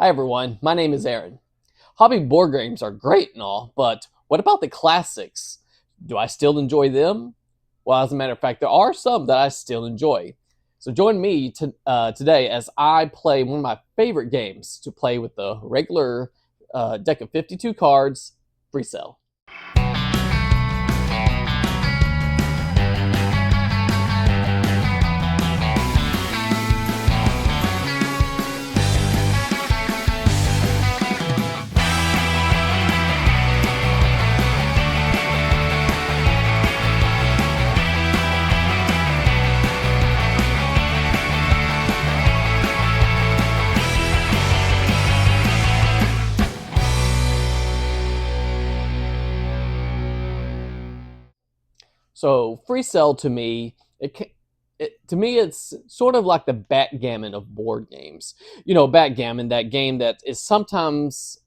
Hi everyone, my name is Aaron. Hobby board games are great and all, but what about the classics? Do I still enjoy them? Well, as a matter of fact, there are some that I still enjoy. So join me today as I play one of my favorite games to play with the regular deck of 52 cards, Freecell. So Freecell to me, it's sort of like the backgammon of board games. You know, backgammon, that game that is sometimes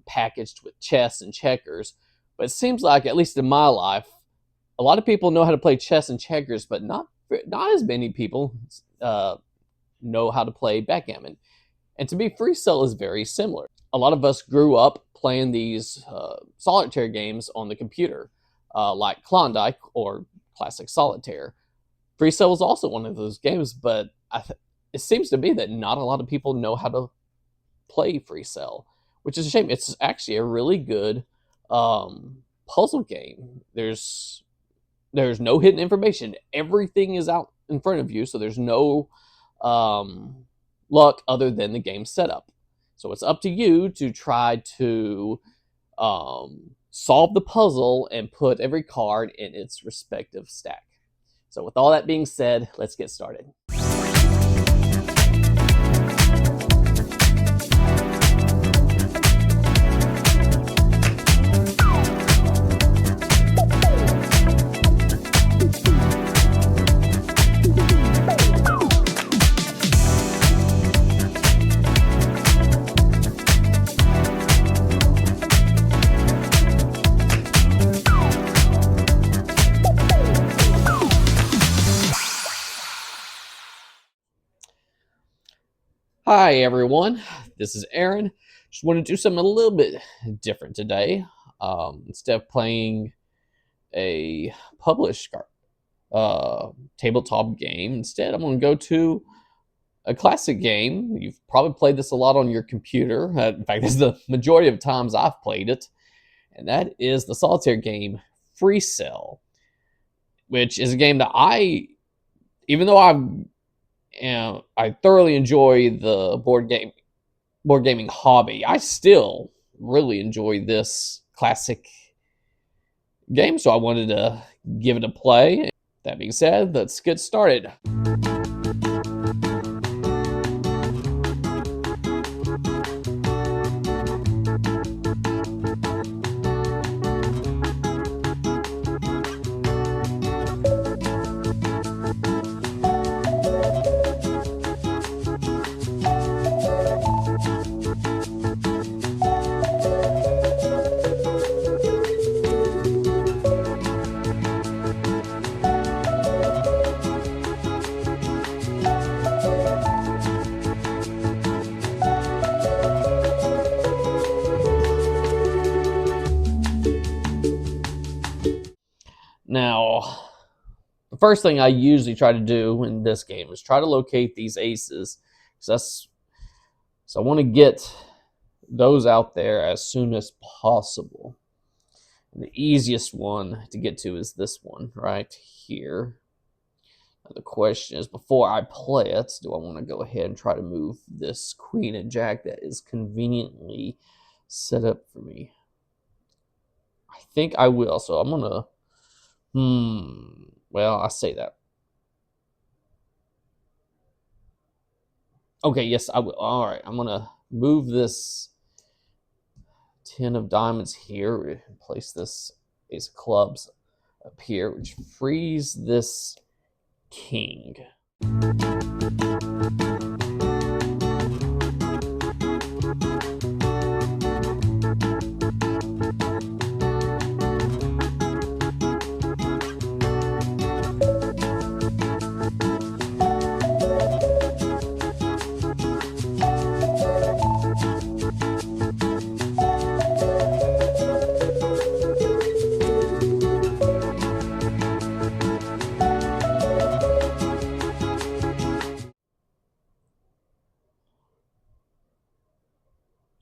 packaged with chess and checkers, but it seems like, at least in my life, a lot of people know how to play chess and checkers, but not as many people know how to play backgammon. And to me, Freecell is very similar. A lot of us grew up playing these solitaire games on the computer, like Klondike or Classic Solitaire. Freecell was also one of those games, but it seems to me that not a lot of people know how to play Freecell, which is a shame. It's actually a really good puzzle game. There's no hidden information. Everything is out in front of you, so there's no luck other than the game setup. So it's up to you to try to solve the puzzle and put every card in its respective stack. So with all that being said, let's get started. Hi everyone, this is Aaron. Just want to do something a little bit different today. Instead of playing a published tabletop game, instead I'm going to go to a classic game. You've probably played this a lot on your computer. In fact, this is the majority of times I've played it, and that is the solitaire game Freecell, which is a game that even though I thoroughly enjoy the board gaming hobby, I still really enjoy this classic game, so I wanted to give it a play. That being said, let's get started. Now, the first thing I usually try to do in this game is try to locate these aces. So I want to get those out there as soon as possible. And the easiest one to get to is this one right here. Now, the question is, before I play it, do I want to go ahead and try to move this queen and jack that is conveniently set up for me? I think I will, so I'm going to well, I say that. Okay, yes, I will. All right, I'm gonna move this 10 of diamonds here and place this ace of clubs up here, which frees this king.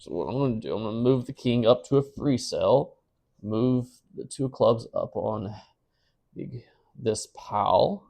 So what I'm going to do, I'm going to move the king up to a free cell, move the 2 of clubs up on this pile.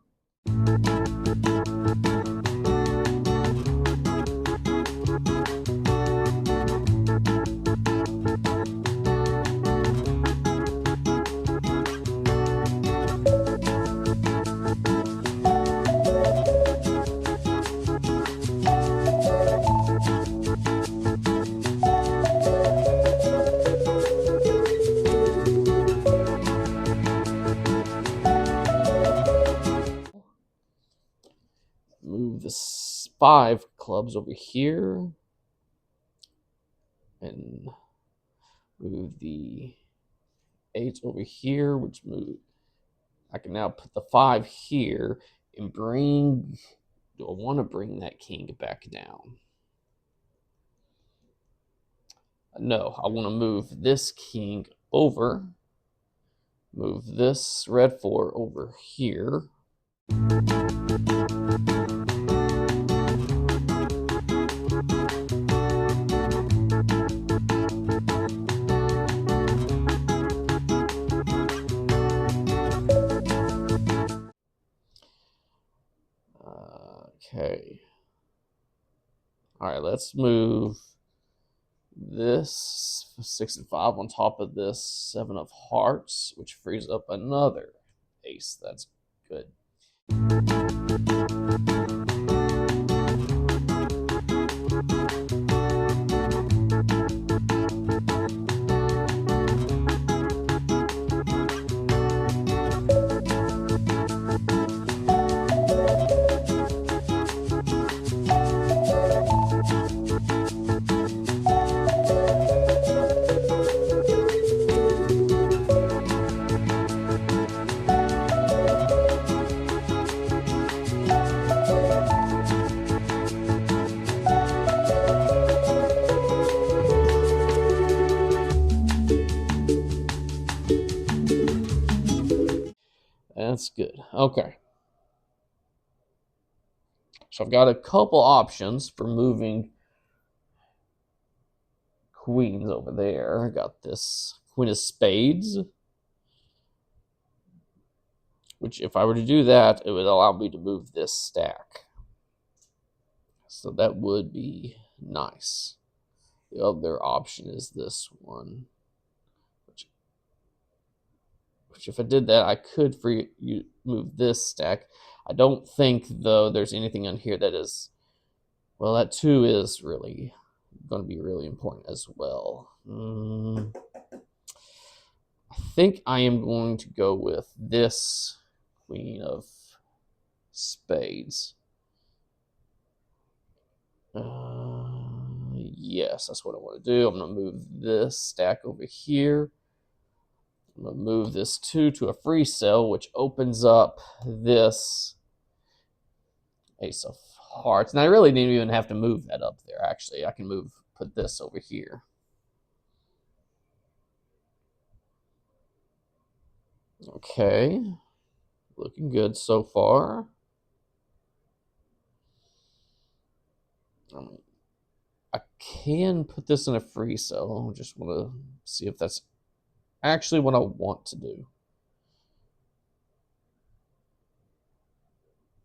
Move this 5 clubs over here, and move the 8 over here, which move. I can now put the 5 here and bring. Do I want to bring that king back down? No, I want to move this king over. Move this red 4 over here. Okay. All right, let's move this 6 and 5 on top of this 7 of hearts, which frees up another ace. That's good. That's good. Okay. So I've got a couple options for moving queens over there. I got this queen of spades, which if I were to do that, it would allow me to move this stack. So that would be nice. The other option is this one, which if I did that, I could move this stack. I don't think, though, there's anything on here that is, well, that 2 is really going to be really important as well. I think I am going to go with this queen of spades. Yes, that's what I want to do. I'm going to move this stack over here. I'm going to move this 2 to a free cell, which opens up this ace of hearts. And I really didn't even have to move that up there, actually. I can put this over here. Okay. Looking good so far. I can put this in a free cell. I just want to see if that's actually what I want to do.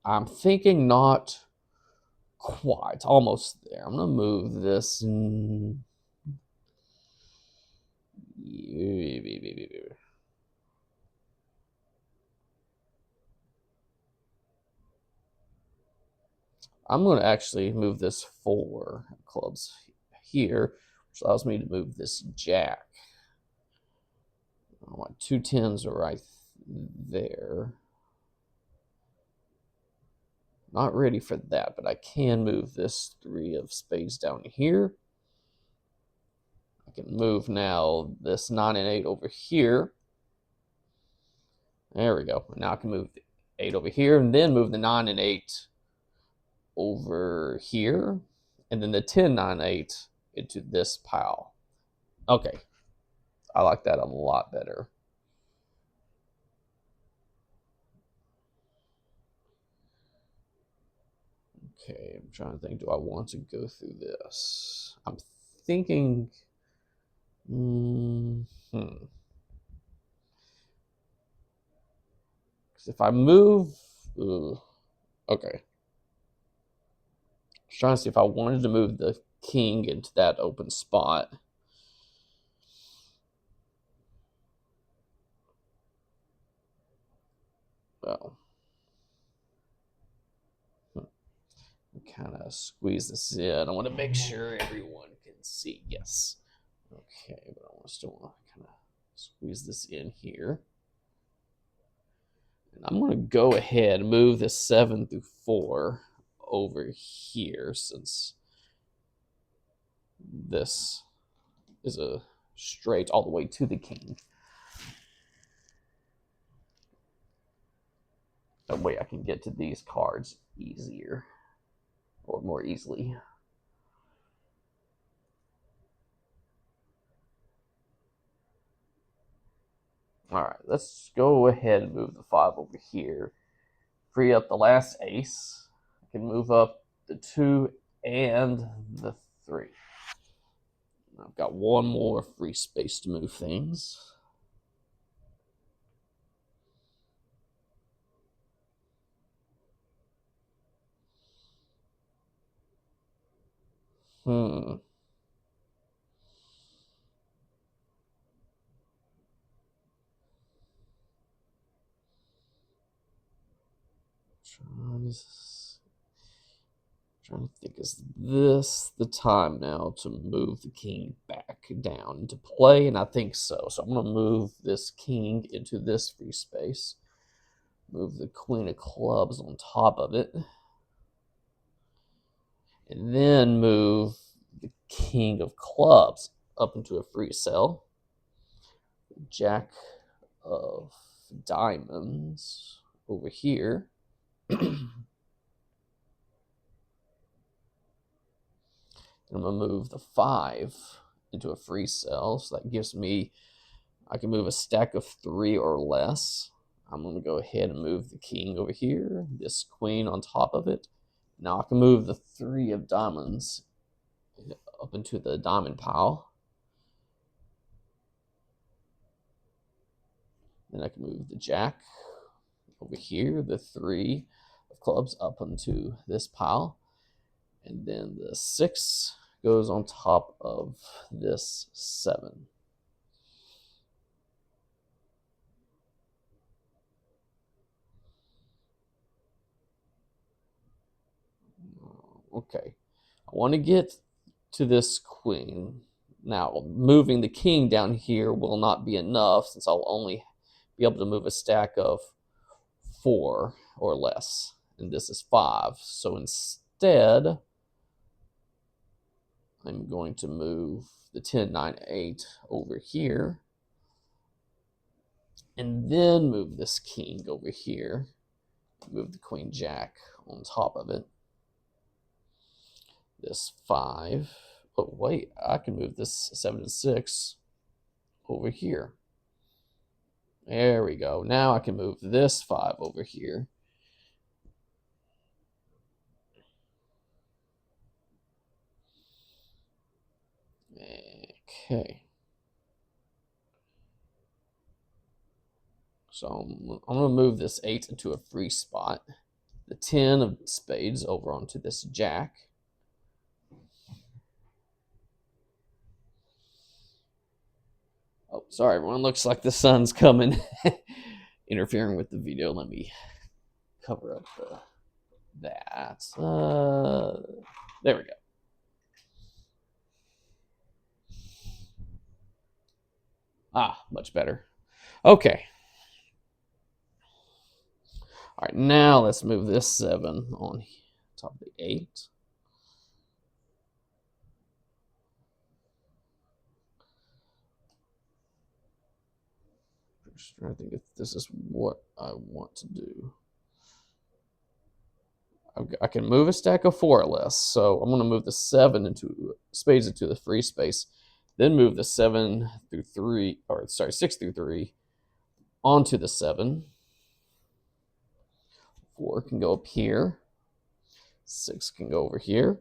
I'm thinking not quite. Almost there. I'm going to move this. I'm going to actually move this 4 clubs here, which allows me to move this jack. I want 2 10s right there. Not ready for that, but I can move this 3 of spades down here. I can move now this 9 and 8 over here. There we go. Now I can move the 8 over here and then move the 9 and 8 over here. And then the 10, 9, 8 into this pile. Okay. I like that a lot better. Okay, I'm trying to think, do I want to go through this? I'm thinking. Because if I move, okay. I was trying to see if I wanted to move the king into that open spot. Well, kind of squeeze this in. I want to make sure everyone can see. Yes. Okay, but I still want to kind of squeeze this in here. And I'm going to go ahead and move the 7 through 4 over here, since this is a straight all the way to the king. That way I can get to these cards easier, or more easily. All right, let's go ahead and move the 5 over here. Free up the last ace. I can move up the 2 and the 3. I've got one more free space to move things. Trying to think, is this the time now to move the king back down into play? And I think so. So I'm going to move this king into this free space. Move the queen of clubs on top of it. And then move the king of clubs up into a free cell. Jack of diamonds over here. I'm going to move the 5 into a free cell. So that gives me, I can move a stack of 3 or less. I'm going to go ahead and move the king over here, this queen on top of it. Now I can move the 3 of diamonds up into the diamond pile. Then I can move the jack over here, the 3 of clubs up into this pile. And then the 6 goes on top of this 7. Okay, I want to get to this queen. Now, moving the king down here will not be enough, since I'll only be able to move a stack of 4 or less. And this is 5. So instead, I'm going to move the 10, 9, 8 over here. And then move this king over here. Move the queen jack on top of it. This 5. Oh, wait, I can move this 7 and 6 over here. There we go. Now I can move this 5 over here. Okay. So I'm going to move this 8 into a free spot. The 10 of spades over onto this jack. Oh, sorry, everyone. Looks like the sun's coming, interfering with the video. Let me cover up that. There we go. Ah, much better. Okay. All right, now let's move this 7 on top of the 8. Just trying to think if this is what I want to do. I can move a stack of 4 or less, so I'm going to move the 7 into spades into the free space, then move the 7 through 3, or sorry, 6 through 3 onto the 7. 4 can go up here. 6 can go over here.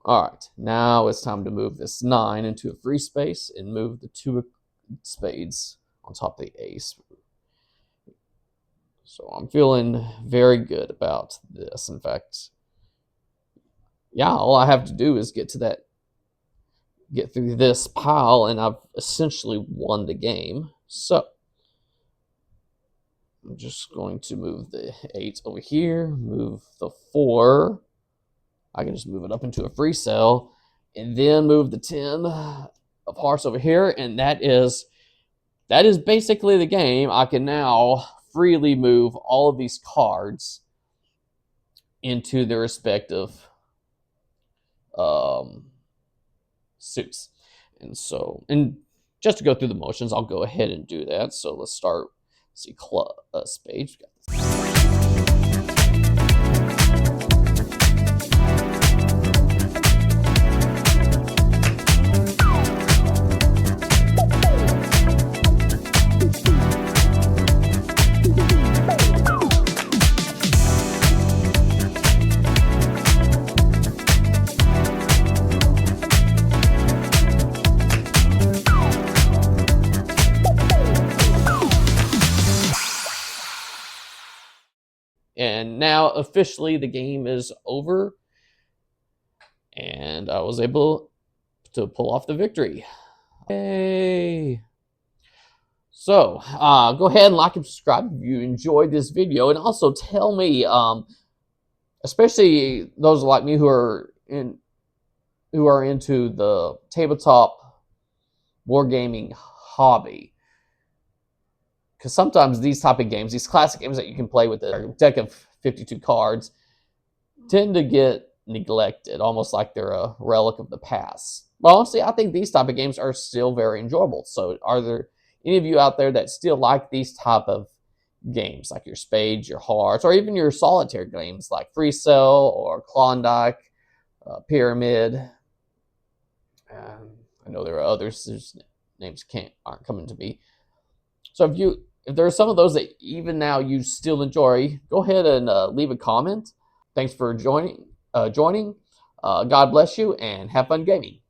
All right, now it's time to move this 9 into a free space and move the 2 of spades on top of the ace. So I'm feeling very good about this. In fact, yeah, all I have to do is get through this pile, and I've essentially won the game. So I'm just going to move the 8 over here, move the 4. I can just move it up into a Freecell, and then move the 10 of hearts over here, and that is basically the game. I can now freely move all of these cards into their respective um, suits. And so, and just to go through the motions, I'll go ahead and do that. So let's start. Let's see, spades. And now officially the game is over, and I was able to pull off the victory. Yay! So go ahead and like and subscribe if you enjoyed this video, and also tell me, especially those like me who are into the tabletop wargaming hobby, because sometimes these type of games, these classic games that you can play with a deck of 52 cards, tend to get neglected, almost like they're a relic of the past. But honestly, I think these type of games are still very enjoyable. So are there any of you out there that still like these type of games, like your spades, your hearts, or even your solitaire games like Freecell or Klondike, Pyramid? I know there are others whose names aren't coming to me. So if there are some of those that even now you still enjoy, go ahead and leave a comment. Thanks for joining. God bless you, and have fun gaming.